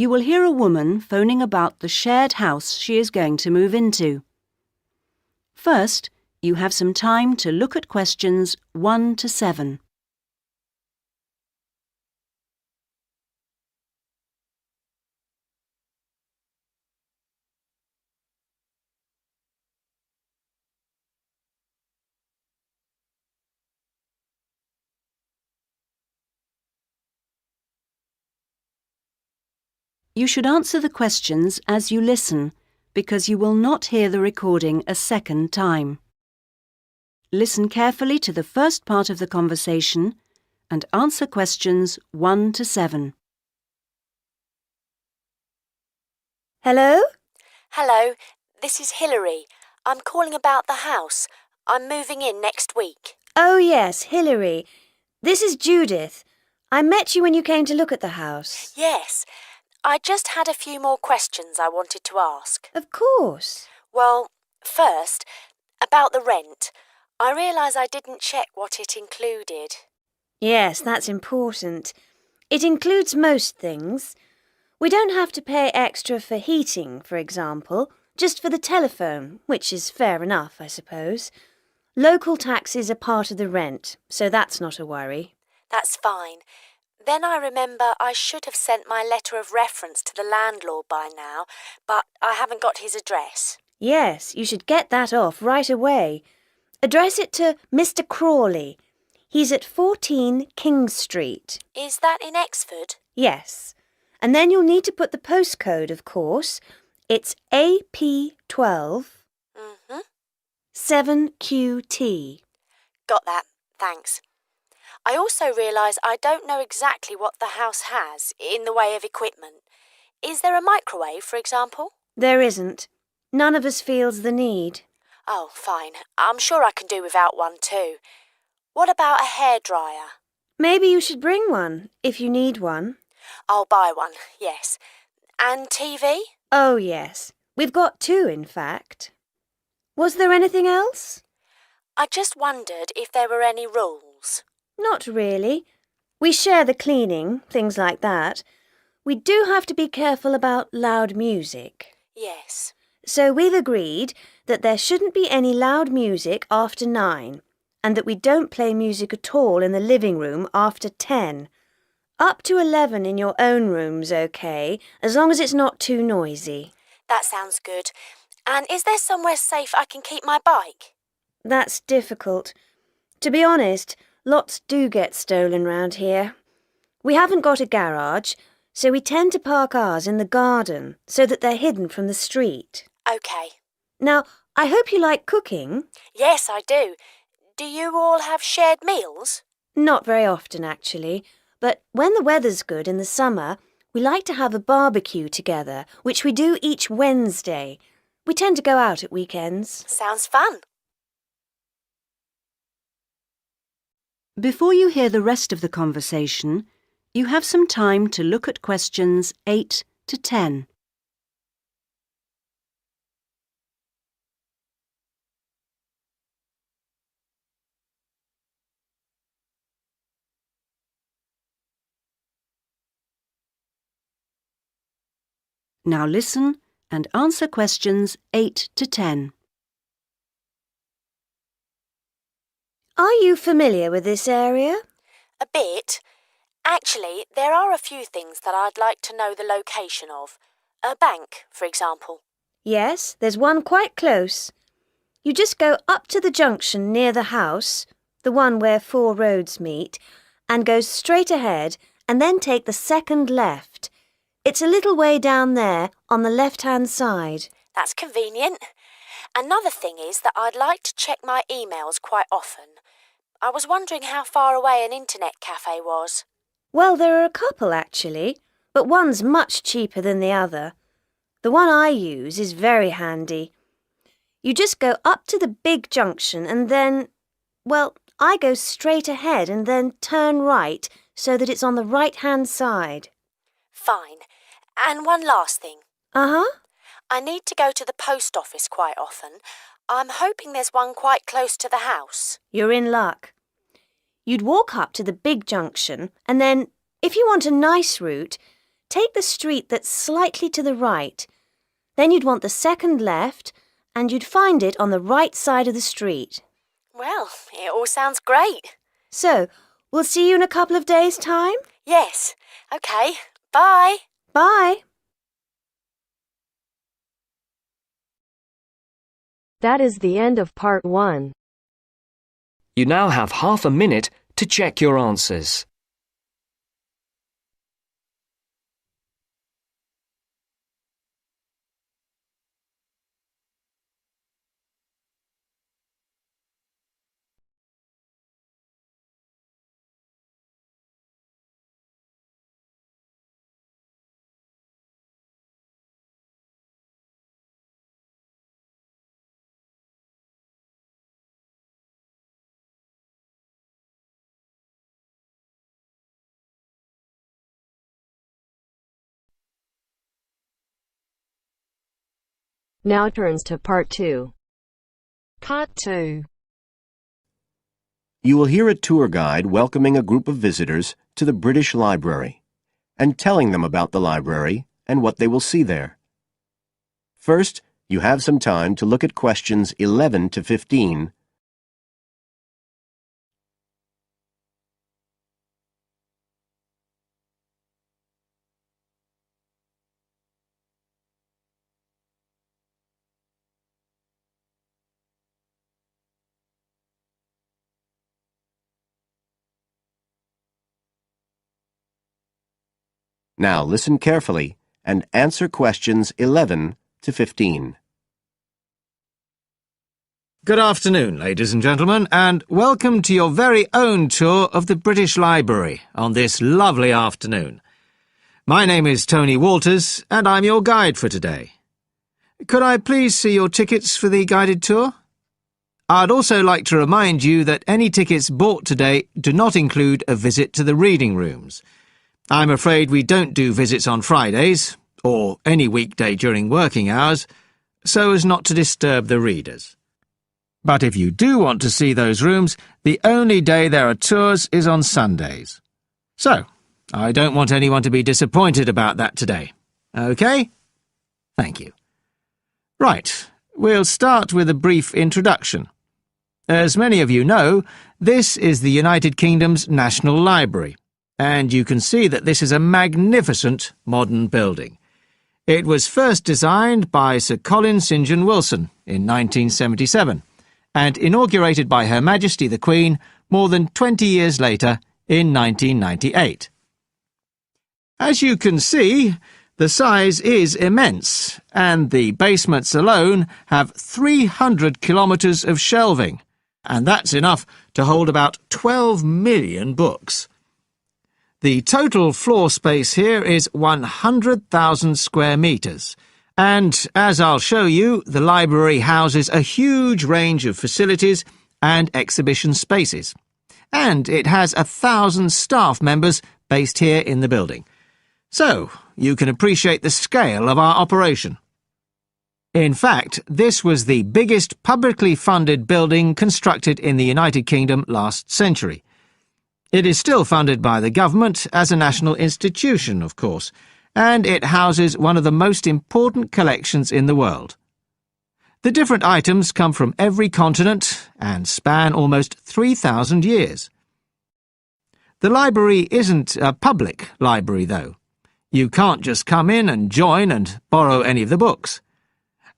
You will hear a woman phoning about the shared house she is going to move into. First, you have some time to look at questions 1 to 7. You should answer the questions as you listen, because you will not hear the recording a second time. Listen carefully to the first part of the conversation and answer questions 1 to 7. Hello? Hello, this is Hilary. I'm calling about the house. I'm moving in next week. Oh, yes, Hilary. This is Judith. I met you when you came to look at the house. Yes, I just had a few more questions I wanted to ask. Of course. Well, first, about the rent. I realise I didn't check what it included. Yes, that's important. It includes most things. We don't have to pay extra for heating, for example, just for the telephone, which is fair enough, I suppose. Local taxes are part of the rent, so that's not a worry. That's fine. Then I remember I should have sent my letter of reference to the landlord by now, but I haven't got his address. Yes, you should get that off right away. Address it to Mr. Crawley. He's at 14 King Street. Is that in Exford? Yes. And then you'll need to put the postcode, of course. It's AP12 7QT. Got that, thanks. I also realise I don't know exactly what the house has in the way of equipment. Is there a microwave, for example? There isn't. None of us feels the need. Oh, fine. I'm sure I can do without one too. What about a hairdryer? Maybe you should bring one, if you need one. I'll buy one, yes. And TV? Oh, yes. We've got 2, in fact. Was there anything else? I just wondered if there were any rules. Not really. We share the cleaning, things like that. We do have to be careful about loud music. Yes. So we've agreed that there shouldn't be any loud music after 9, and that we don't play music at all in the living room after 10. Up to 11 in your own room's okay, as long as it's not too noisy. That sounds good. And is there somewhere safe I can keep my bike? That's difficult. To be honest, lots do get stolen round here. We haven't got a garage, so we tend to park ours in the garden so that they're hidden from the street. OK. Now, I hope you like cooking. Yes, I do. Do you all have shared meals? Not very often, actually. But when the weather's good in the summer, we like to have a barbecue together, which we do each Wednesday. We tend to go out at weekends. Sounds fun. Before you hear the rest of the conversation, you have some time to look at questions 8 to 10. Now listen and answer questions 8 to 10. Are you familiar with this area? A bit. Actually, there are a few things that I'd like to know the location of. A bank, for example. Yes, there's one quite close. You just go up to the junction near the house, the one where 4 roads meet, and go straight ahead and then take the second left. It's a little way down there on the left-hand side. That's convenient. Another thing is that I'd like to check my emails quite often. I was wondering how far away an internet cafe was. Well, there are a couple actually, but one's much cheaper than the other. The one I use is very handy. You just go up to the big junction and then, well, I go straight ahead and then turn right so that it's on the right-hand side. Fine. And one last thing. Uh-huh. I need to go to the post office quite often. I'm hoping there's one quite close to the house. You're in luck. You'd walk up to the big junction and then, if you want a nice route, take the street that's slightly to the right. Then you'd want the second left, and you'd find it on the right side of the street. Well, it all sounds great. So, we'll see you in a couple of days' time? Yes. OK. Bye. Bye. That is the end of part 1. You now have half a minute to check your answers. Now turns to part 2. Part 2. You will hear a tour guide welcoming a group of visitors to the British Library and telling them about the library and what they will see there. First, you have some time to look at questions 11 to 15. Now listen carefully and answer questions 11 to 15. Good afternoon, ladies and gentlemen, and welcome to your very own tour of the British Library on this lovely afternoon. My name is Tony Walters, and I'm your guide for today. Could I please see your tickets for the guided tour? I'd also like to remind you that any tickets bought today do not include a visit to the reading rooms. I'm afraid we don't do visits on Fridays, or any weekday during working hours, so as not to disturb the readers. But if you do want to see those rooms, the only day there are tours is on Sundays. So, I don't want anyone to be disappointed about that today. OK? Thank you. Right, we'll start with a brief introduction. As many of you know, this is the United Kingdom's National Library, and you can see that this is a magnificent modern building. It was first designed by Sir Colin St. John Wilson in 1977, and inaugurated by Her Majesty the Queen more than 20 years later in 1998. As you can see, the size is immense, and the basements alone have 300 kilometres of shelving, and that's enough to hold about 12 million books. The total floor space here is 100,000 square metres, and, as I'll show you, the library houses a huge range of facilities and exhibition spaces. And it has 1,000 staff members based here in the building. So, you can appreciate the scale of our operation. In fact, this was the biggest publicly funded building constructed in the United Kingdom last century. It is still funded by the government as a national institution, of course, and it houses one of the most important collections in the world. The different items come from every continent and span almost 3,000 years. The library isn't a public library, though. You can't just come in and join and borrow any of the books.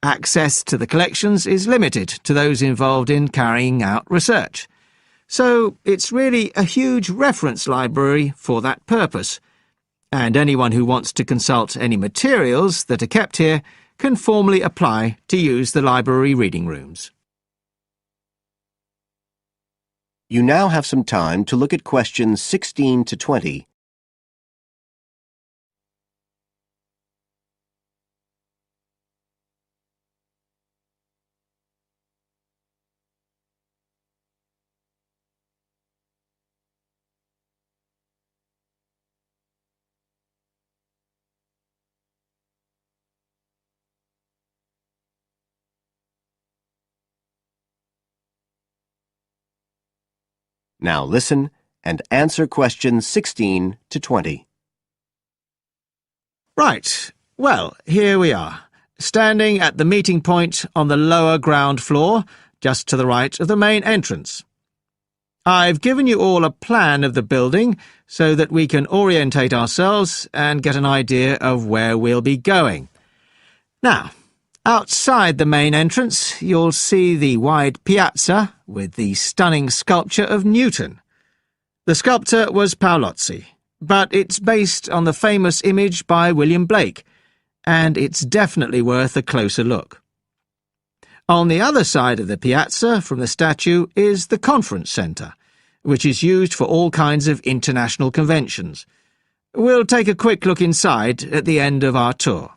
Access to the collections is limited to those involved in carrying out research. So it's really a huge reference library for that purpose, and anyone who wants to consult any materials that are kept here can formally apply to use the library reading rooms. You now have some time to look at questions 16 to 20. Now listen and answer questions 16 to 20. Right, well, here we are, standing at the meeting point on the lower ground floor, just to the right of the main entrance. I've given you all a plan of the building so that we can orientate ourselves and get an idea of where we'll be going. Now, outside the main entrance, you'll see the wide piazza with the stunning sculpture of Newton. The sculptor was Paolozzi, but it's based on the famous image by William Blake, and it's definitely worth a closer look. On the other side of the piazza from the statue is the conference centre, which is used for all kinds of international conventions. We'll take a quick look inside at the end of our tour.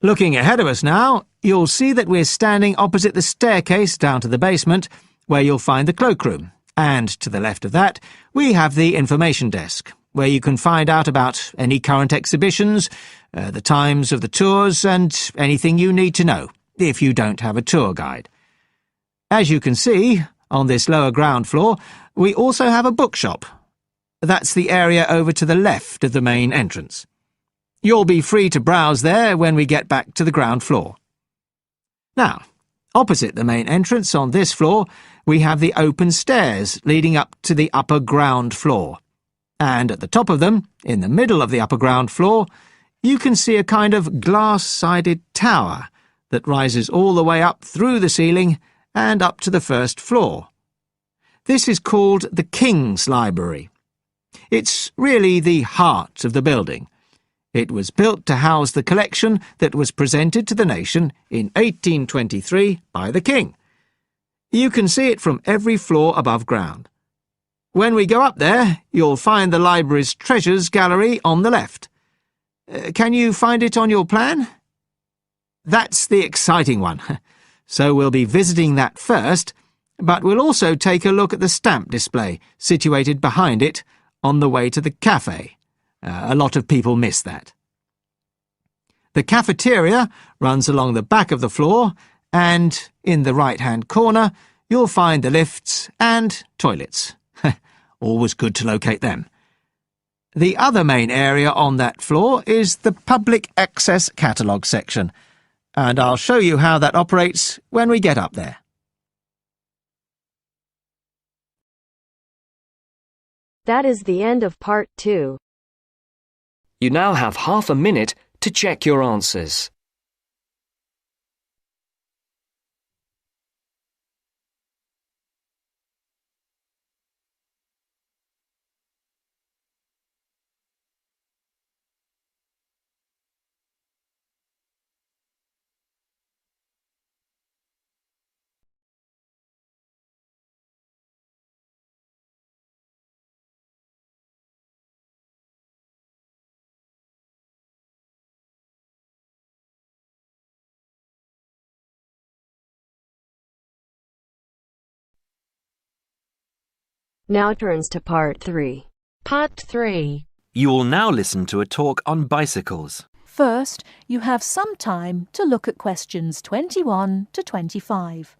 Looking ahead of us now, you'll see that we're standing opposite the staircase down to the basement, where you'll find the cloakroom, and to the left of that, we have the information desk, where you can find out about any current exhibitions, the times of the tours, and anything you need to know, if you don't have a tour guide. As you can see, on this lower ground floor, we also have a bookshop. That's the area over to the left of the main entrance. You'll be free to browse there when we get back to the ground floor. Now, opposite the main entrance on this floor, we have the open stairs leading up to the upper ground floor. And at the top of them, in the middle of the upper ground floor, you can see a kind of glass-sided tower that rises all the way up through the ceiling and up to the first floor. This is called the King's Library. It's really the heart of the building. It was built to house the collection that was presented to the nation in 1823 by the King. You can see it from every floor above ground. When we go up there, you'll find the library's treasures gallery on the left. Can you find it on your plan? That's the exciting one. So we'll be visiting that first, but we'll also take a look at the stamp display situated behind it on the way to the cafe. A lot of people miss that. The cafeteria runs along the back of the floor, and in the right-hand corner you'll find the lifts and toilets. Always good to locate them. The other main area on that floor is the public access catalogue section, and I'll show you how that operates when we get up there. That is the end of part 2. You now have half a minute to check your answers. Now turns to part 3. Part 3. You will now listen to a talk on bicycles. First, you have some time to look at questions 21 to 25.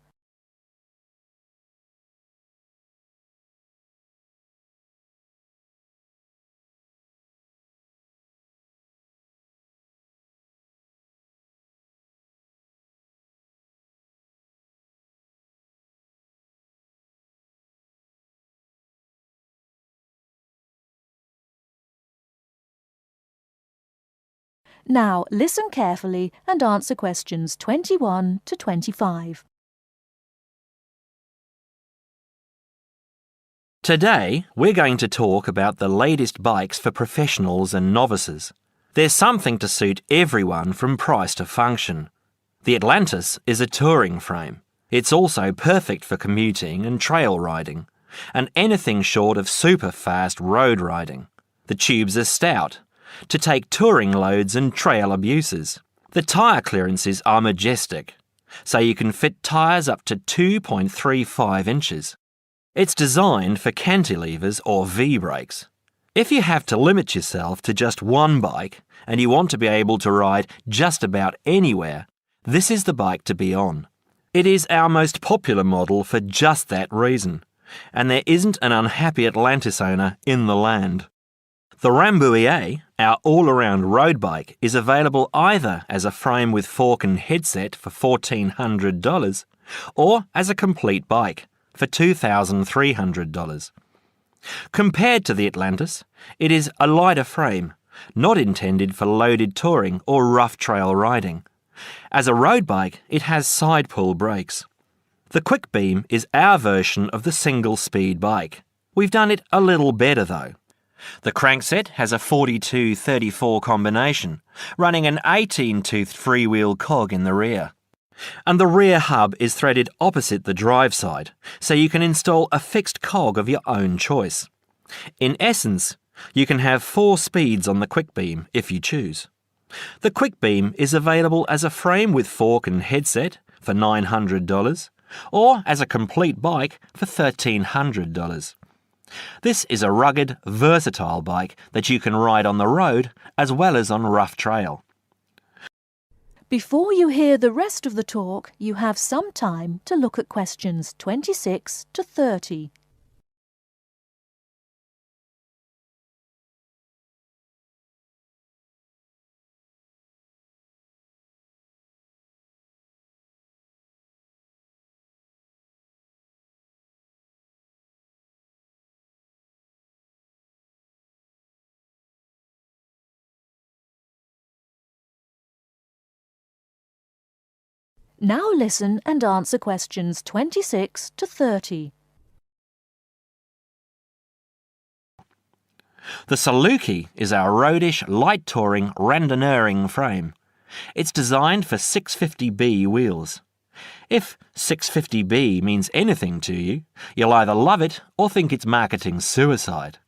Now, listen carefully and answer questions 21 to 25. Today, we're going to talk about the latest bikes for professionals and novices. There's something to suit everyone from price to function. The Atlantis is a touring frame. It's also perfect for commuting and trail riding, and anything short of super fast road riding. The tubes are stout, to take touring loads and trail abuses. The tyre clearances are majestic, so you can fit tyres up to 2.35 inches. It's designed for cantilevers or V-brakes. If you have to limit yourself to just one bike and you want to be able to ride just about anywhere, this is the bike to be on. It is our most popular model for just that reason, and there isn't an unhappy Atlantis owner in the land. The Rambouillet, our all-around road bike, is available either as a frame with fork and headset for $1,400 or as a complete bike for $2,300. Compared to the Atlantis, it is a lighter frame, not intended for loaded touring or rough trail riding. As a road bike, it has side pull brakes. The Quick Beam is our version of the single-speed bike. We've done it a little better though. The crankset has a 42-34 combination, running an 18-toothed freewheel cog in the rear. And the rear hub is threaded opposite the drive side, so you can install a fixed cog of your own choice. In essence, you can have 4 speeds on the Quick Beam if you choose. The Quick Beam is available as a frame with fork and headset for $900 or as a complete bike for $1,300. This is a rugged, versatile bike that you can ride on the road as well as on rough trail. Before you hear the rest of the talk, you have some time to look at questions 26 to 30. Now listen and answer questions 26 to 30. The Saluki is our roadish, light touring, randonneuring frame. It's designed for 650B wheels. If 650B means anything to you, you'll either love it or think it's marketing suicide.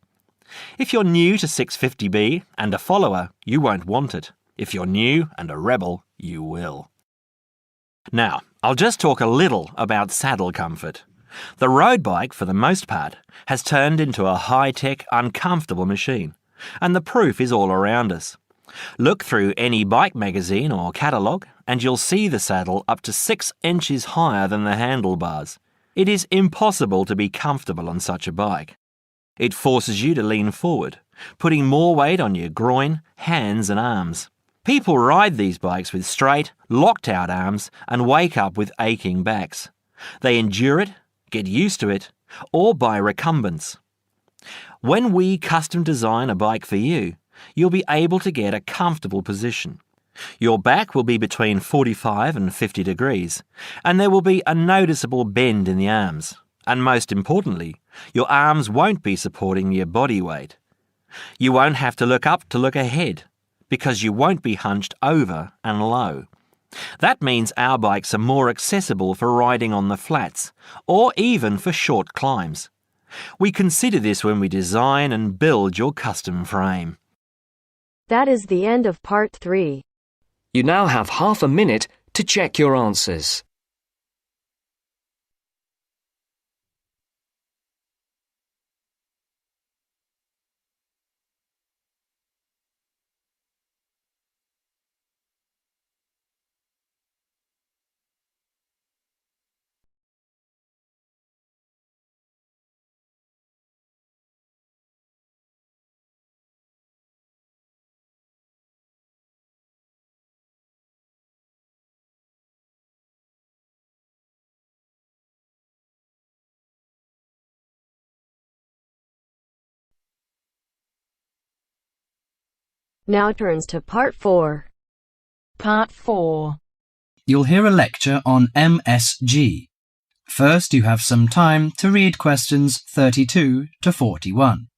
If you're new to 650B and a follower, you won't want it. If you're new and a rebel, you will. Now, I'll just talk a little about saddle comfort. The road bike, for the most part, has turned into a high-tech, uncomfortable machine, and the proof is all around us. Look through any bike magazine or catalogue, and you'll see the saddle up to 6 inches higher than the handlebars. It is impossible to be comfortable on such a bike. It forces you to lean forward, putting more weight on your groin, hands and arms. People ride these bikes with straight, locked-out arms and wake up with aching backs. They endure it, get used to it, or buy recumbents. When we custom design a bike for you, you'll be able to get a comfortable position. Your back will be between 45 and 50 degrees, and there will be a noticeable bend in the arms. And most importantly, your arms won't be supporting your body weight. You won't have to look up to look ahead, because you won't be hunched over and low. That means our bikes are more accessible for riding on the flats, or even for short climbs. We consider this when we design and build your custom frame. That is the end of part 3. You now have half a minute to check your answers. Now turns to part 4. Part 4. You'll hear a lecture on MSG. First, you have some time to read questions 32 to 41.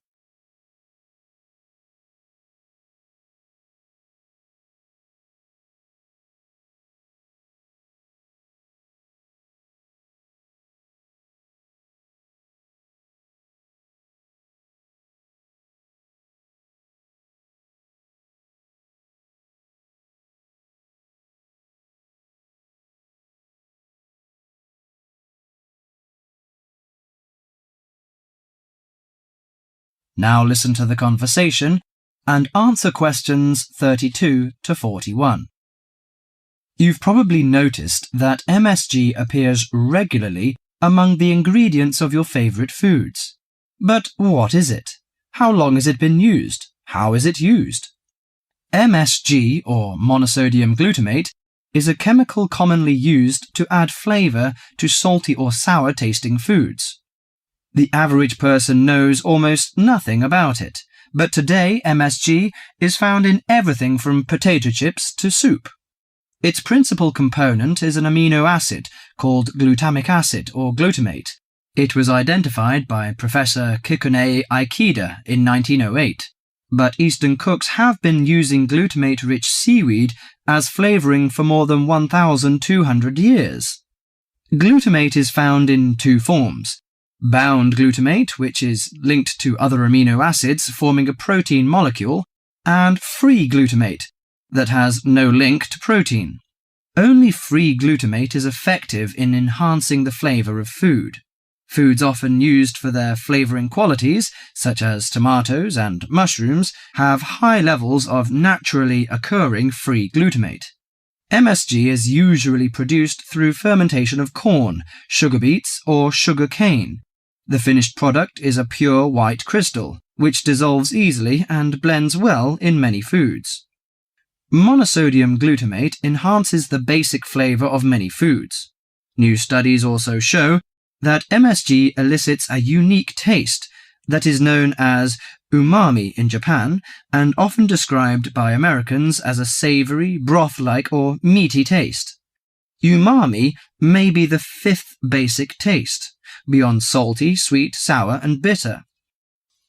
Now listen to the conversation and answer questions 32 to 41. You've probably noticed that MSG appears regularly among the ingredients of your favourite foods. But what is it? How long has it been used? How is it used? MSG, or monosodium glutamate, is a chemical commonly used to add flavour to salty or sour tasting foods. The average person knows almost nothing about it, but today MSG is found in everything from potato chips to soup. Its principal component is an amino acid called glutamic acid or glutamate. It was identified by Professor Kikunae Ikeda in 1908, but Eastern cooks have been using glutamate-rich seaweed as flavouring for more than 1,200 years. Glutamate is found in two forms: bound glutamate, which is linked to other amino acids forming a protein molecule, and free glutamate, that has no link to protein. Only free glutamate is effective in enhancing the flavour of food. Foods often used for their flavouring qualities, such as tomatoes and mushrooms, have high levels of naturally occurring free glutamate. MSG is usually produced through fermentation of corn, sugar beets, or sugar cane. The finished product is a pure white crystal, which dissolves easily and blends well in many foods. Monosodium glutamate enhances the basic flavour of many foods. New studies also show that MSG elicits a unique taste that is known as umami in Japan and often described by Americans as a savoury, broth-like or meaty taste. Umami may be the fifth basic taste, beyond salty, sweet, sour and bitter.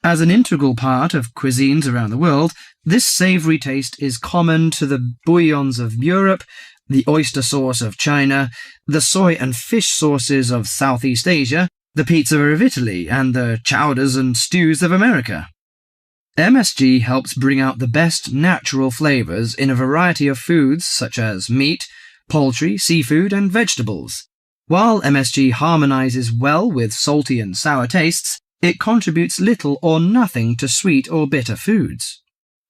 As an integral part of cuisines around the world, this savoury taste is common to the bouillons of Europe, the oyster sauce of China, the soy and fish sauces of Southeast Asia, the pizza of Italy, and the chowders and stews of America. MSG helps bring out the best natural flavours in a variety of foods such as meat, poultry, seafood, and vegetables. While MSG harmonises well with salty and sour tastes, it contributes little or nothing to sweet or bitter foods.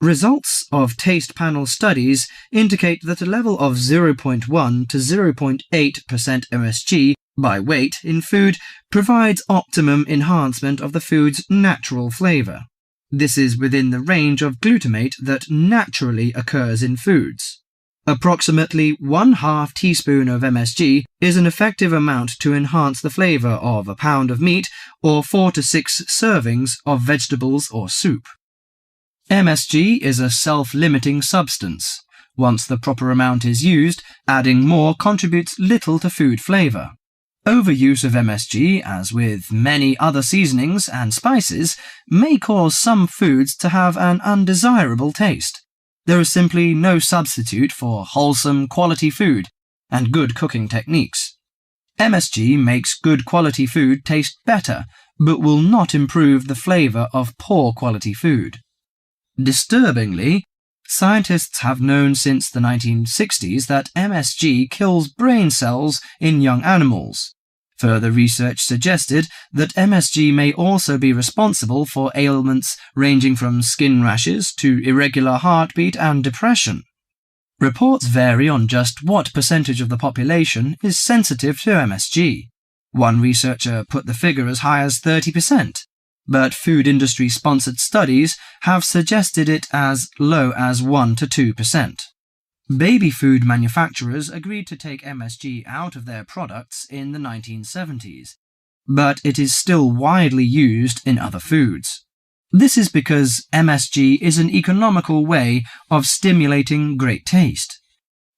Results of taste panel studies indicate that a level of 0.1 to 0.8% MSG by weight in food provides optimum enhancement of the food's natural flavour. This is within the range of glutamate that naturally occurs in foods. Approximately 1/2 teaspoon of MSG is an effective amount to enhance the flavour of a pound of meat or 4 to 6 servings of vegetables or soup. MSG is a self-limiting substance. Once the proper amount is used, adding more contributes little to food flavour. Overuse of MSG, as with many other seasonings and spices, may cause some foods to have an undesirable taste. There is simply no substitute for wholesome, quality food and good cooking techniques. MSG makes good quality food taste better, but will not improve the flavour of poor quality food. Disturbingly, scientists have known since the 1960s that MSG kills brain cells in young animals. Further research suggested that MSG may also be responsible for ailments ranging from skin rashes to irregular heartbeat and depression. Reports vary on just what percentage of the population is sensitive to MSG. One researcher put the figure as high as 30%. But food industry-sponsored studies have suggested it as low as 1 to 2%. Baby food manufacturers agreed to take MSG out of their products in the 1970s, but it is still widely used in other foods. This is because MSG is an economical way of stimulating great taste.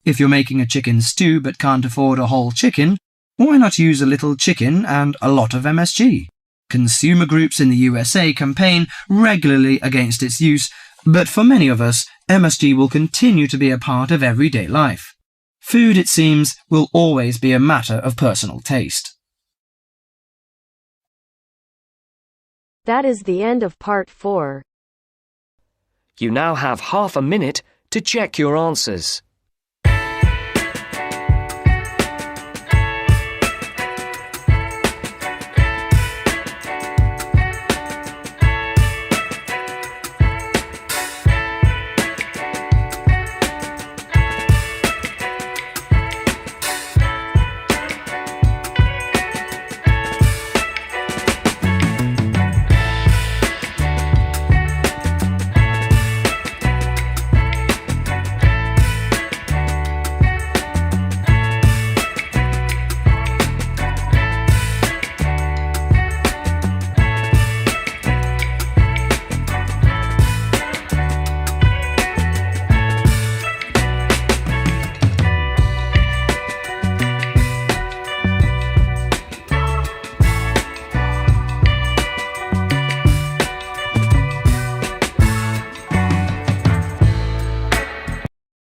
If you're making a chicken stew but can't afford a whole chicken, why not use a little chicken and a lot of MSG? Consumer groups in the USA campaign regularly against its use, but for many of us, MSG will continue to be a part of everyday life. Food, it seems, will always be a matter of personal taste. That is the end of part 4. You now have half a minute to check your answers.